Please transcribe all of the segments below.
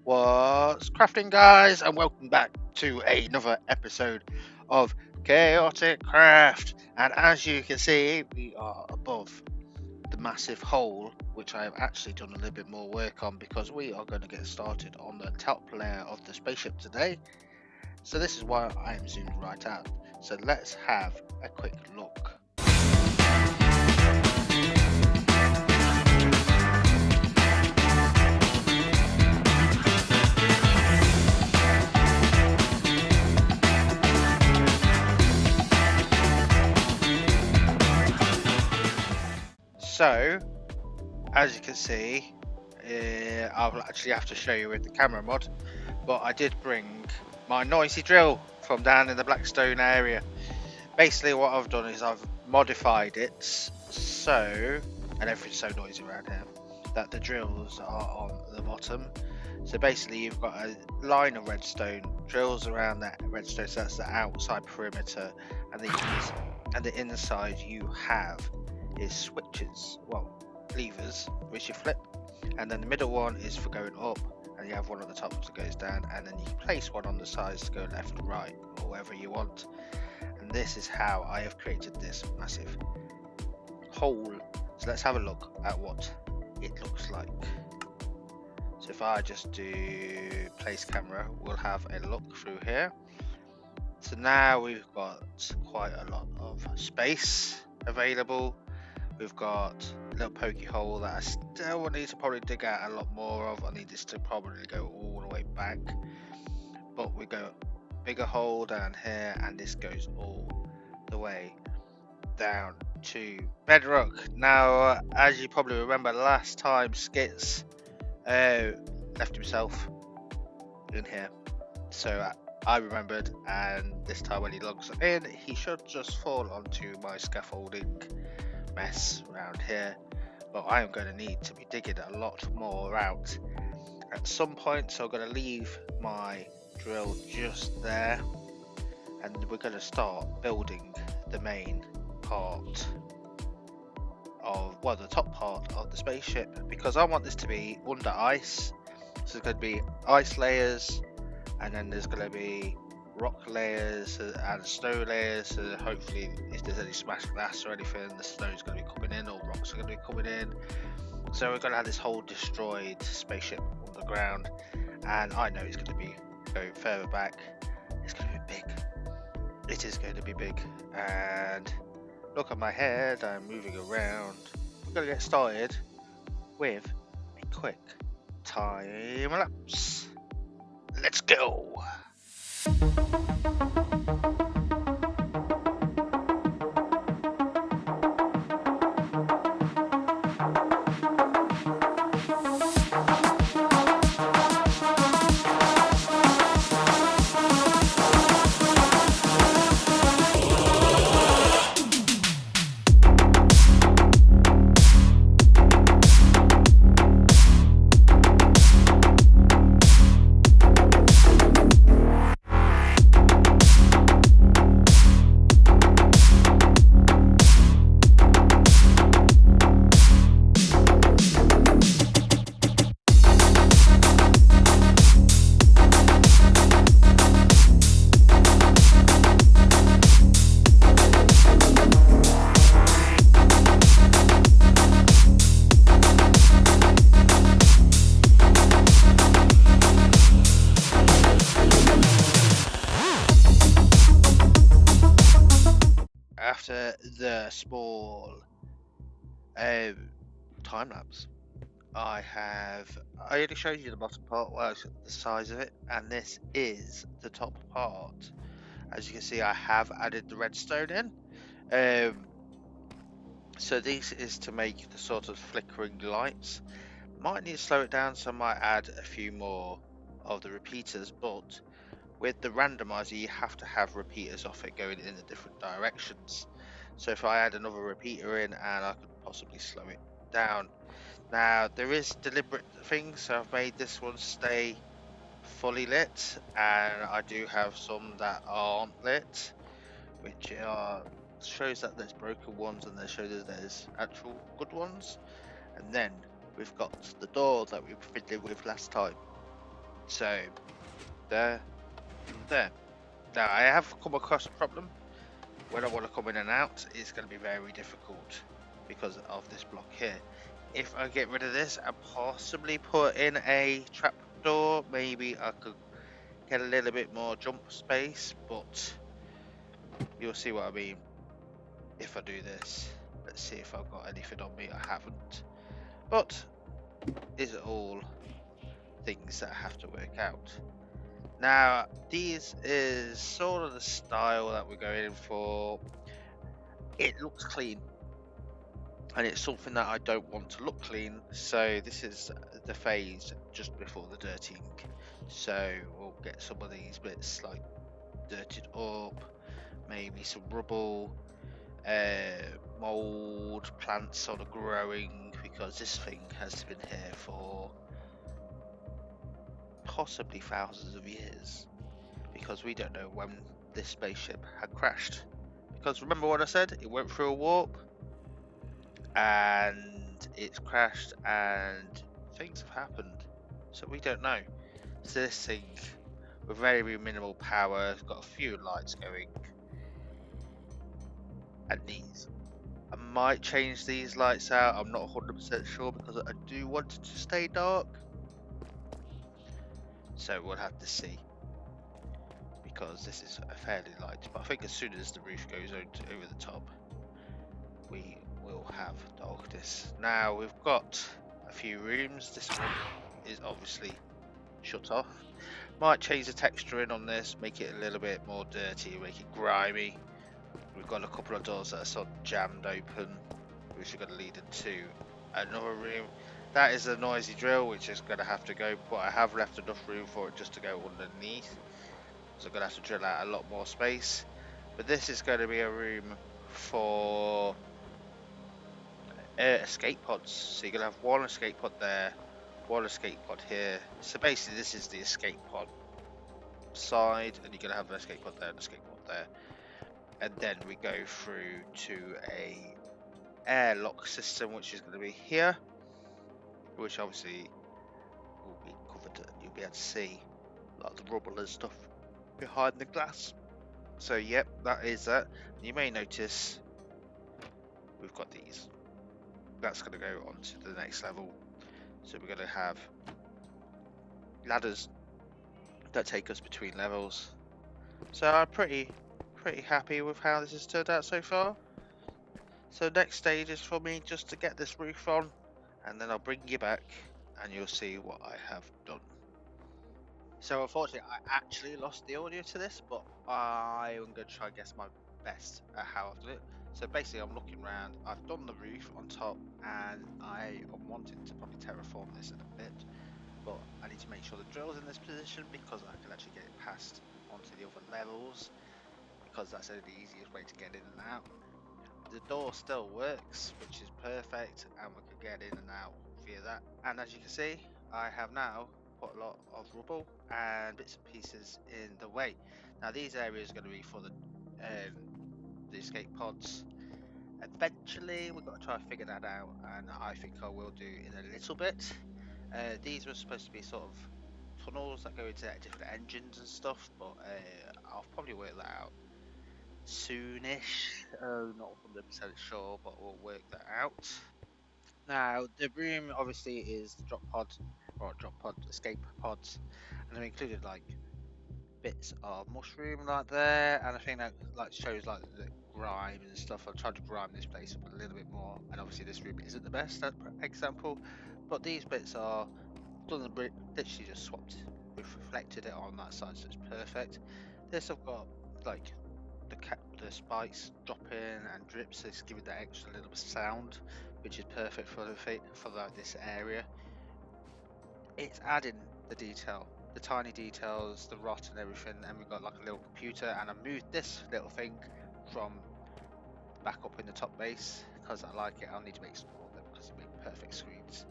What's crafting, guys, and welcome back to another episode of Chaoticcraft. And as you can see, we are above the massive hole, which I have actually done a little bit more work on because we are going to get started on the top layer of the spaceship today. So this is why I am zoomed right out. So let's have a quick look. So, as you can see, I'll actually have to show you with the camera mod, but I did bring my noisy drill from down in the Blackstone area. Basically what I've done is I've modified it so, and everything's so noisy around here, that the drills are on the bottom. So basically you've got a line of redstone, drills around that redstone, so that's the outside perimeter, and the inside you have is switches, well, levers, which you flip, and then the middle one is for going up, and you have one at the top that goes down, and then you place one on the sides to go left, right, or wherever you want. And this is how I have created this massive hole. So let's have a look at what it looks like. So if I just do place camera, we'll have a look through here. So now we've got quite a lot of space available. We've got a little pokey hole that I still will need to probably dig out a lot more of. I need this to probably go all the way back, but we go bigger hole down here, and this goes all the way down to Bedrock. Now, as you probably remember, last time Skits left himself in here, so I remembered, and this time when he logs in, he should just fall onto my scaffolding mess around here, but I am going to need to be digging a lot more out at some point, so I'm going to leave my drill just there, and we're going to start building the main part of, well, the top part of the spaceship, because I want this to be under ice. So there's going to be ice layers, and then there's going to be rock layers and snow layers, so hopefully if there's any smashed glass or anything, the snow is going to be coming in, or rocks are going to be coming in. So we're going to have this whole destroyed spaceship on the ground, and I know it's going to be going further back. It's going to be big. It is going to be big, and look at my head, I'm moving around. We're going to get started with a quick time lapse. Let's go. After the small time lapse, I only showed you the bottom part, well, the size of it, and this is the top part. As you can see, I have added the redstone in. So this is to make the sort of flickering lights. Might need to slow it down, so I might add a few more of the repeaters, but with the randomizer you have to have repeaters off it going in the different directions. So if I add another repeater in, and I could possibly slow it down. Now there is deliberate things, so I've made this one stay fully lit, and I do have some that aren't lit, which shows that there's broken ones, and there shows that there's actual good ones. And then we've got the door that we fiddled with last time. So there and there. Now I have come across a problem. When I want to come in and out, it's going to be very difficult because of this block here. If I get rid of this and possibly put in a trapdoor, maybe I could get a little bit more jump space, but you'll see what I mean if I do this. Let's see if I've got anything on me. I haven't. But these are all things that I have to work out. Now, these is sort of the style that we're going for. It looks clean, and it's something that I don't want to look clean. So this is the phase just before the dirtying. So we'll get some of these bits like dirtied up, maybe some rubble, mold, plants sort of growing, because this thing has been here for possibly thousands of years, because we don't know when this spaceship had crashed. Because remember what I said, it went through a warp and it's crashed and things have happened, so we don't know. So this thing with very minimal power, it's got a few lights going, and these I might change these lights out. I'm not 100% sure because I do want it to stay dark. So we'll have to see. Because this is a fairly light. But I think as soon as the roof goes over the top, we will have darkness. Now we've got a few rooms. This one is obviously shut off. Might change the texture in on this, make it a little bit more dirty, make it grimy. We've got a couple of doors that are sort of jammed open, which are going to lead into another room. That is a noisy drill, which is going to have to go, but I have left enough room for it just to go underneath. So I'm going to have to drill out a lot more space. But this is going to be a room for escape pods. So you're going to have one escape pod there, one escape pod here. So basically this is the escape pod side, and you're going to have an escape pod there and an escape pod there. And then we go through to a airlock system, which is going to be here, which obviously will be covered and you'll be able to see like the rubble and stuff behind the glass. So yep, that is that. You may notice we've got these. That's going to go on to the next level. So we're going to have ladders that take us between levels. So I'm pretty happy with how this has turned out so far. So next stage is for me just to get this roof on, and then I'll bring you back and you'll see what I have done. So unfortunately I actually lost the audio to this, but I'm going to try and guess my best at how I've done it. So basically I'm looking around, I've done the roof on top, and I am wanting to probably terraform this in a bit, but I need to make sure the drill's in this position because I can actually get it passed onto the other levels, because that's the easiest way to get in and out. The door still works, which is perfect, and we can get in and out via that. And as you can see, I have now put a lot of rubble and bits and pieces in the way. Now these areas are going to be for the escape pods. Eventually we've got to try and figure that out, and I think I will do in a little bit. These were supposed to be sort of tunnels that go into different engines and stuff, but I'll probably work that out soonish. Not 100% sure, but we'll work that out. Now the room obviously is the drop pod, or drop pod escape pods, and I've included like bits of mushroom like there, and I think that like shows like the grime and stuff. I've tried to grime this place up a little bit more, and obviously this room isn't the best example, but these bits are done literally just swapped, we've reflected it on that side, so it's perfect. This I've got like the spikes dropping and drips, so it's giving that extra little bit of sound, which is perfect for this area. It's adding the detail, the tiny details, the rot and everything, and we've got like a little computer, and I moved this little thing from back up in the top base because I like it. I'll need to make some more of them because it makes perfect screens.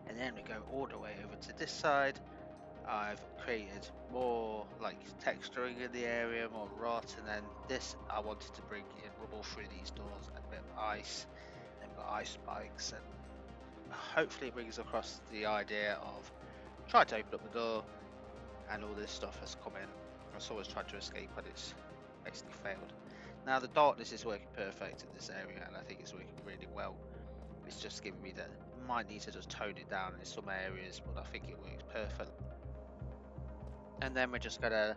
And then we go all the way over to this side. I've created more like texturing in the area, more rot, and then this I wanted to bring in rubble through these doors and a bit of ice, and we've got ice spikes, and hopefully it brings across the idea of try to open up the door, and all this stuff has come in. And someone's tried to escape, but it's basically failed. Now the darkness is working perfect in this area, and I think it's working really well. It's just giving me that might need to just tone it down in some areas, but I think it works perfect. And then we're just gonna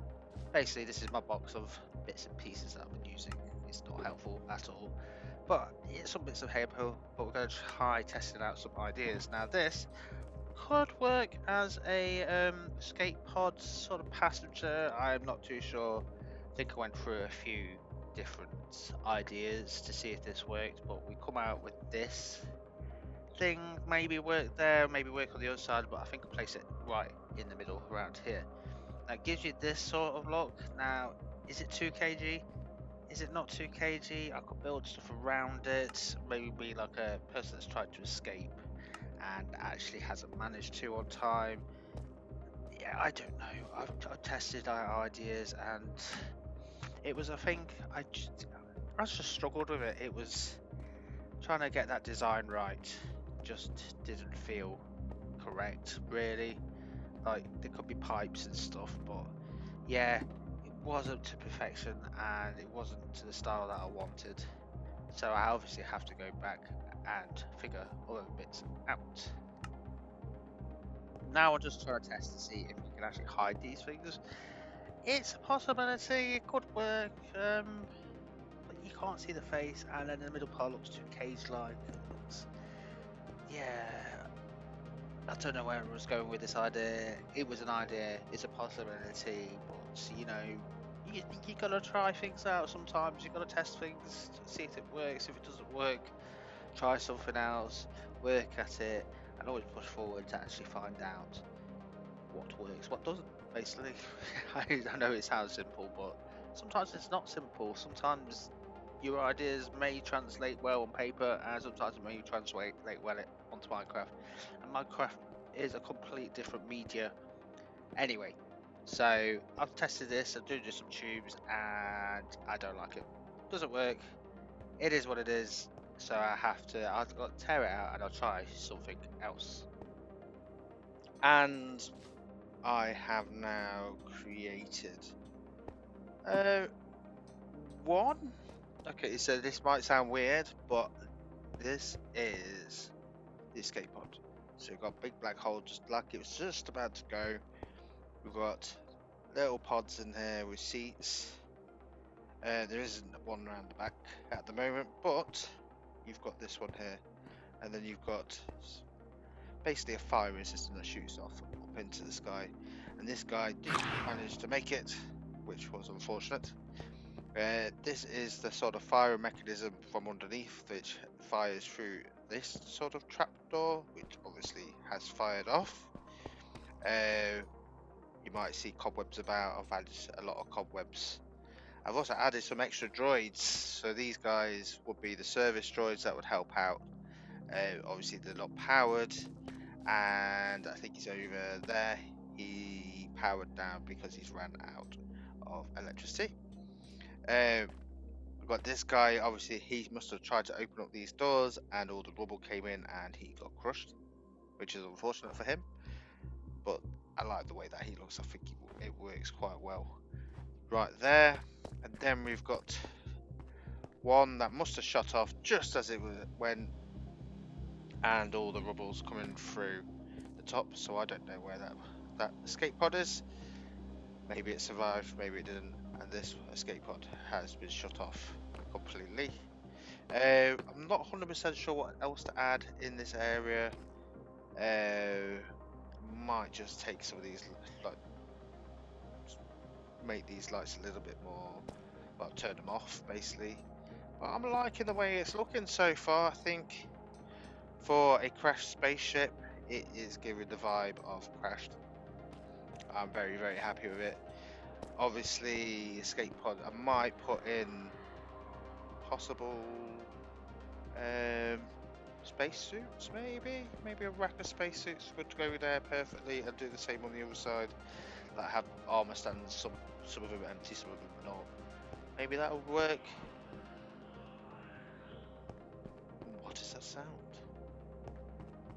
basically, this is my box of bits and pieces that I've been using. It's not helpful at all, but it's some bits of helpful. But we're gonna try testing out some ideas. Now this could work as a escape pod sort of passenger. I'm not too sure. I think I went through a few different ideas to see if this worked, but we come out with this thing. Maybe work there, maybe work on the other side, but I think I place it right in the middle around here. That gives you this sort of look. Now, is it 2 kg? Is it not 2 kg? I could build stuff around it. Maybe be like a person that's tried to escape and actually hasn't managed to on time. Yeah, I don't know. I've tested our ideas, and it was, I think, I just struggled with it. It was trying to get that design right. Just didn't feel correct, really. Like, there could be pipes and stuff, but yeah, it wasn't to perfection, and it wasn't to the style that I wanted. So I obviously have to go back and figure other bits out. Now I'm just trying to test to see if we can actually hide these things. It's a possibility, it could work, but you can't see the face, and then the middle part looks too cage-like. Yeah, I don't know where I was going with this idea. It was an idea, it's a possibility, but you know, you gotta try things out sometimes. You gotta test things to see if it works. If it doesn't work, try something else, work at it, and always push forward to actually find out what works, what doesn't, basically. I know it sounds simple, but sometimes it's not simple. Sometimes your ideas may translate well on paper, and sometimes it may translate well onto Minecraft. And Minecraft is a complete different media. Anyway, so I've tested this, I'm doing just some tubes, and I don't like it. Doesn't work. It is what it is. So I've got to tear it out, and I'll try something else. And I have now created one. Okay, so this might sound weird, but this is the escape pod. So we've got a big black hole, just like it was just about to go. We've got little pods in here with seats. There isn't one around the back at the moment, but you've got this one here, and then you've got basically a firing system that shoots off up into the sky. And this guy didn't manage to make it, which was unfortunate. This is the sort of fire mechanism from underneath, which fires through this sort of trapdoor, which obviously has fired off. You might see cobwebs about. I've added a lot of cobwebs. I've also added some extra droids, so these guys would be the service droids that would help out. Obviously they're not powered, and I think he's over there. He powered down because he's ran out of electricity. We've got this guy, obviously he must have tried to open up these doors, and all the rubble came in and he got crushed, which is unfortunate for him, but I like the way that he looks. I think it works quite well right there. And then we've got one that must have shot off just as it went, and all the rubble's coming through the top, so I don't know where that escape pod is. Maybe it survived, maybe it didn't, and this escape pod has been shut off completely. I'm not 100% sure what else to add in this area. Might just take some of these, like, make these lights a little bit more, well, turn them off basically. But I'm liking the way it's looking so far. I think for a crashed spaceship, it is giving the vibe of crashed. I'm very, very happy with it. Obviously, escape pod, I might put in possible spacesuits, maybe a rack of spacesuits would go there perfectly, and do the same on the other side. That have armor stands, some of them empty, some of them not. Maybe that would work. What is that sound?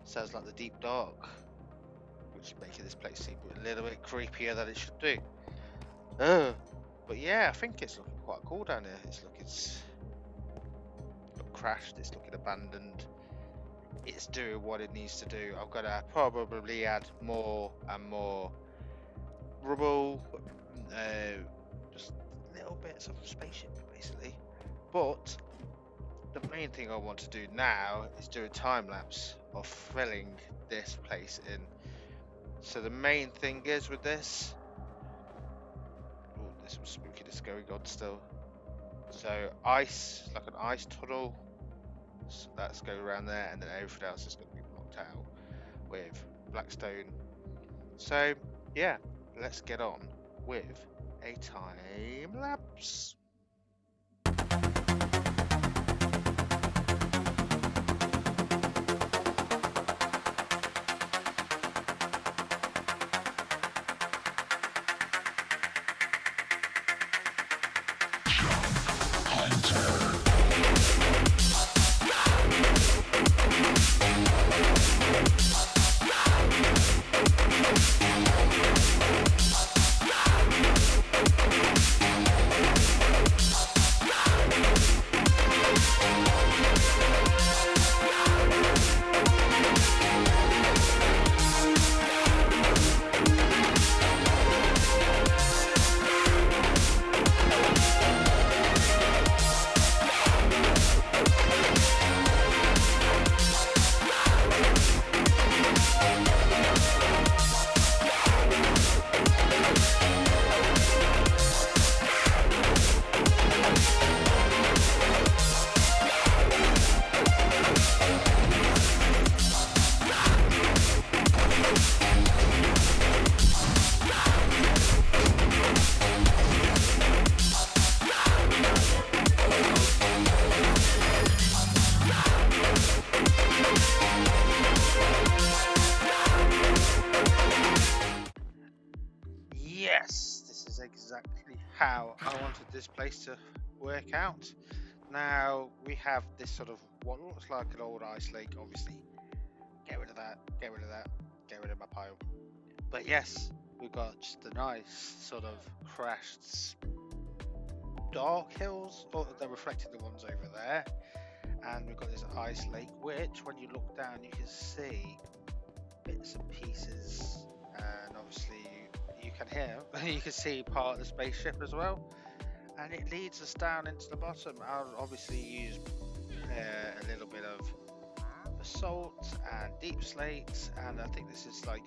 Sounds like the deep dark. which is making this place seem a little bit creepier than it should do. But yeah, I think it's looking quite cool down here. It's not crashed, it's looking abandoned. It's doing what it needs to do. I'm gonna probably add more and more rubble, just little bits of spaceship basically. But the main thing I want to do now is do a time lapse of filling this place in. So the main thing is with this, oh, there's some spookiness going on still. So ice, like an ice tunnel, so let's go around there, and then everything else is going to be blocked out with blackstone. So yeah, let's get on with a time lapse. Yes, this is exactly how I wanted this place to work out. Now we have this sort of what looks like an old ice lake. Obviously, get rid of that, get rid of that, get rid of my pile. But yes, we've got just a nice sort of crashed dark hills, or they're reflecting the ones over there. And we've got this ice lake, which when you look down you can see bits and pieces, and obviously you can hear you can see part of the spaceship as well, and it leads us down into the bottom. I'll obviously use a little bit of basalt and deep slate, and I think this is like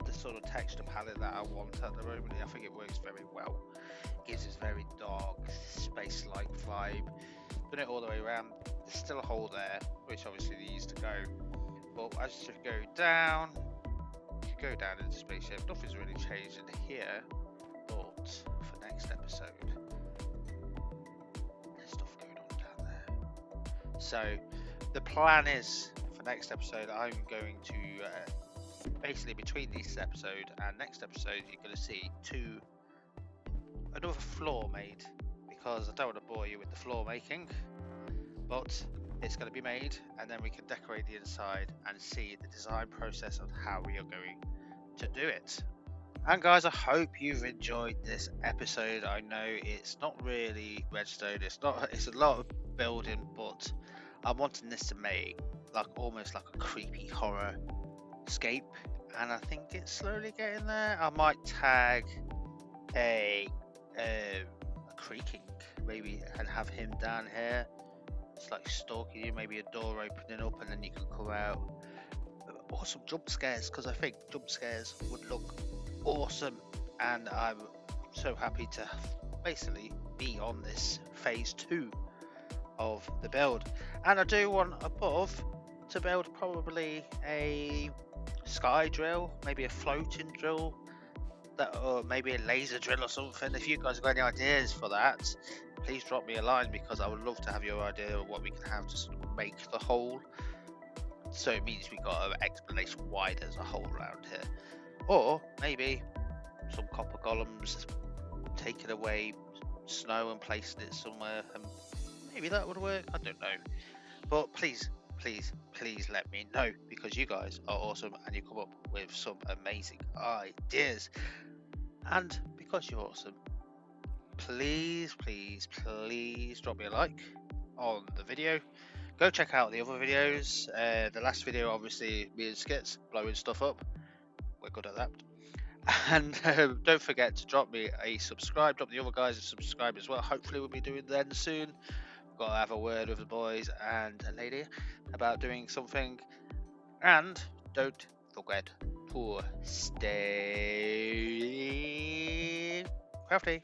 the sort of texture palette that I want at the moment. I think it works very well. It gives this very dark space-like vibe. Done it all the way around. There's still a hole there, which obviously needs to go. But as you go down, into the spaceship. Nothing's really changed in here. But for next episode, there's stuff going on down there. So the plan is for next episode, I'm going to basically between this episode and next episode, you're going to see another floor made, because I don't want to bore you with the floor making, but it's going to be made, and then we can decorate the inside and see the design process of how we are going to do it. And guys, I hope you've enjoyed this episode. I know it's not really redstone, it's a lot of building, but I'm wanting this to make almost like a creepy horror escape, and I think it's slowly getting there. I might tag a creaking maybe, and have him down here. It's like stalking you, maybe a door opening up and then you can come out. Or some jump scares, because I think jump scares would look awesome, and I'm so happy to basically be on this phase 2 of the build. And I do want above to build probably a sky drill, maybe a floating drill, or maybe a laser drill or something. If you guys have got any ideas for that, please drop me a line, because I would love to have your idea of what we can have to sort of make the hole. So it means we've got an explanation why there's a hole around here. Or maybe some copper golems, taking away snow and placing it somewhere, and maybe that would work. I don't know. But please let me know, because because you guys are awesome and you come up with some amazing ideas. And because you're awesome, please drop me a like on the video. Go check out the other videos. The last video, obviously, me and Skits blowing stuff up. We're good at that. And don't forget to drop me a subscribe. Drop the other guys a subscribe as well. Hopefully we'll be doing that soon. Got to have a word with the boys and a lady about doing something. And don't forget to stay crafty.